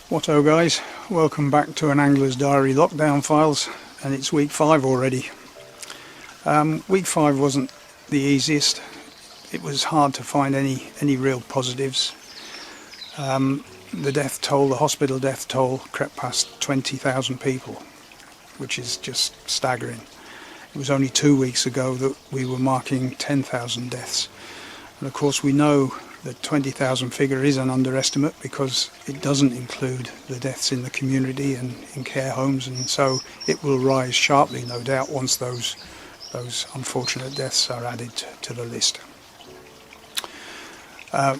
Whatto guys, welcome back to an Angler's Diary lockdown files, and it's week 5 already. Week 5 wasn't the easiest. It was hard to find any real positives. The death toll, the hospital death toll, crept past 20,000 people, which is just staggering. It was only 2 weeks ago that we were marking 10,000 deaths, and of course we know the 20,000 figure is an underestimate because it doesn't include the deaths in the community and in care homes, and so it will rise sharply, no doubt, once those unfortunate deaths are added to the list.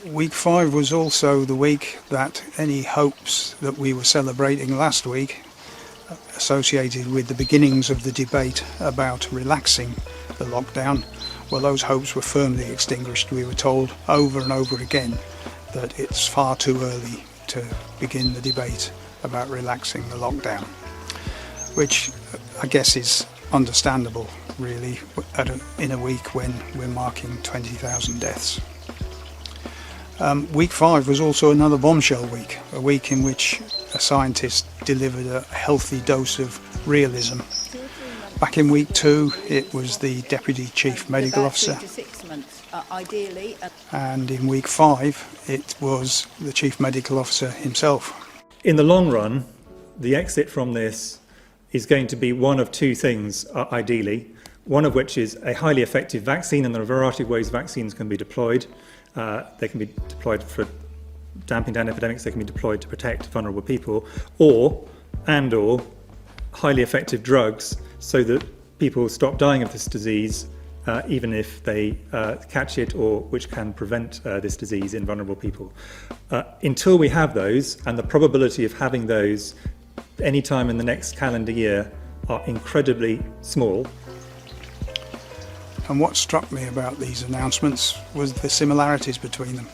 Week 5 was also the week that any hopes that we were celebrating last week, associated with the beginnings of the debate about relaxing the lockdown, well, those hopes were firmly extinguished. We were told over and over again that it's far too early to begin the debate about relaxing the lockdown, which I guess is understandable, really, in a week when we're marking 20,000 deaths. Week 5 was also another bombshell week, a week in which a scientist delivered a healthy dose of realism. Back in week 2, it was the Deputy Chief Medical Officer, 3 to 6 months, ideally. And in week 5, it was the Chief Medical Officer himself. In the long run, the exit from this is going to be one of two things, ideally. One of which is a highly effective vaccine, and there are a variety of ways vaccines can be deployed. They can be deployed for damping down epidemics, they can be deployed to protect vulnerable people, or highly effective drugs so that people stop dying of this disease, even if they catch it, or which can prevent this disease in vulnerable people. Until we have those, and the probability of having those any time in the next calendar year are incredibly small. And what struck me about these announcements was the similarities between them.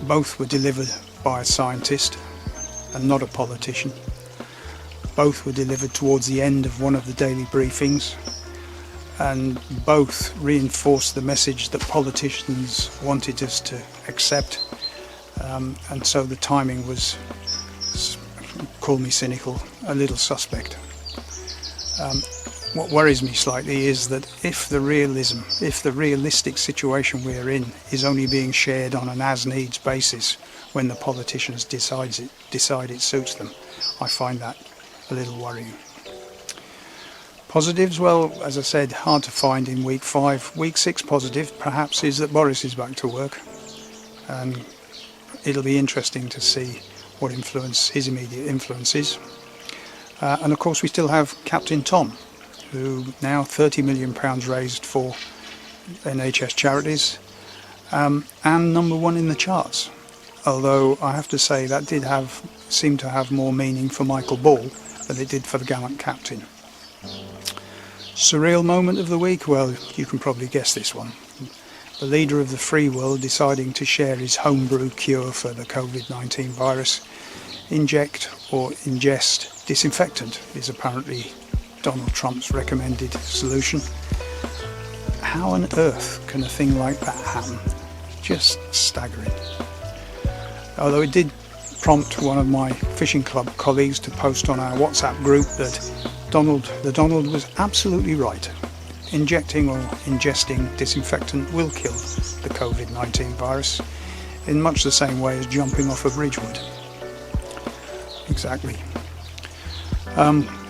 Both were delivered by a scientist and not a politician. Both were delivered towards the end of one of the daily briefings, and both reinforced the message that politicians wanted us to accept, and so the timing was, call me cynical, a little suspect. What worries me slightly is that if the realistic situation we're in is only being shared on an as-needs basis when the politicians decide it suits them, I find that a little worrying. Positives, well, as I said, hard to find in week 5. Week 6 positive, perhaps, is that Boris is back to work, and it'll be interesting to see what influence his immediate influence is. And of course we still have Captain Tom, who now £30 million raised for NHS charities, and #1 in the charts. Although I have to say that did seem to have more meaning for Michael Ball than it did for the gallant captain. Surreal moment of the week? Well, you can probably guess this one. The leader of the free world deciding to share his homebrew cure for the COVID-19 virus. Inject or ingest disinfectant is apparently Donald Trump's recommended solution. How on earth can a thing like that happen? Just staggering. Although it did prompt one of my fishing club colleagues to post on our WhatsApp group that Donald was absolutely right. Injecting or ingesting disinfectant will kill the COVID-19 virus in much the same way as jumping off a bridge would. Exactly.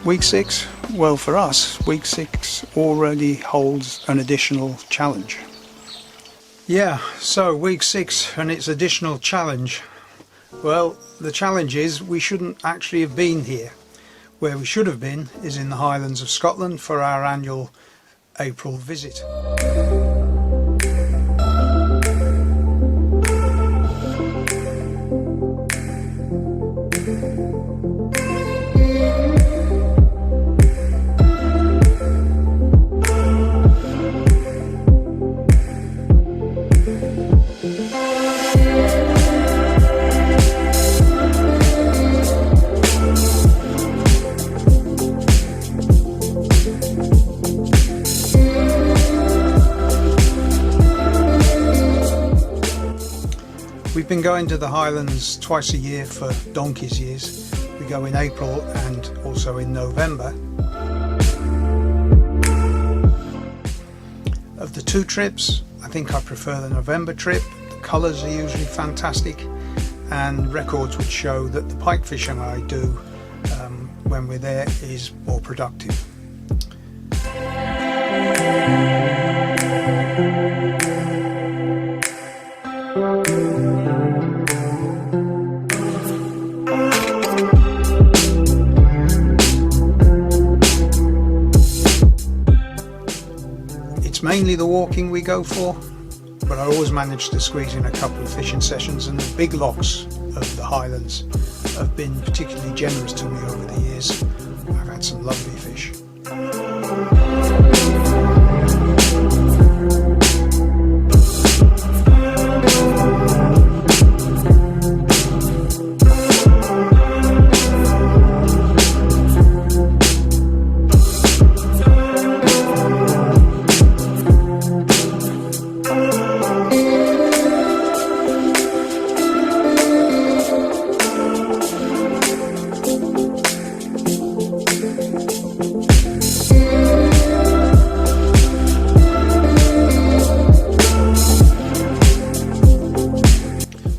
Week 6, well, for us, week 6 already holds an additional challenge. Yeah, so week 6 and its additional challenge. Well, the challenge is we shouldn't actually have been here. Where we should have been is in the Highlands of Scotland for our annual April visit. We've been going to the Highlands twice a year for donkey's years. We go in April and also in November. Of the two trips, I think I prefer the November trip. The colours are usually fantastic, and records would show that the pike fishing I do when we're there is more productive. It's mainly the walking we go for, but I always manage to squeeze in a couple of fishing sessions, and the big locks of the Highlands have been particularly generous to me over the years. I've had some lovely fish.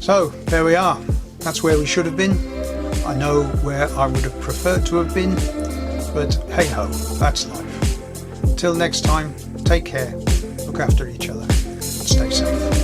So there we are, that's where we should have been. I know where I would have preferred to have been, but hey ho, that's life. Till next time, take care, look after each other, and stay safe.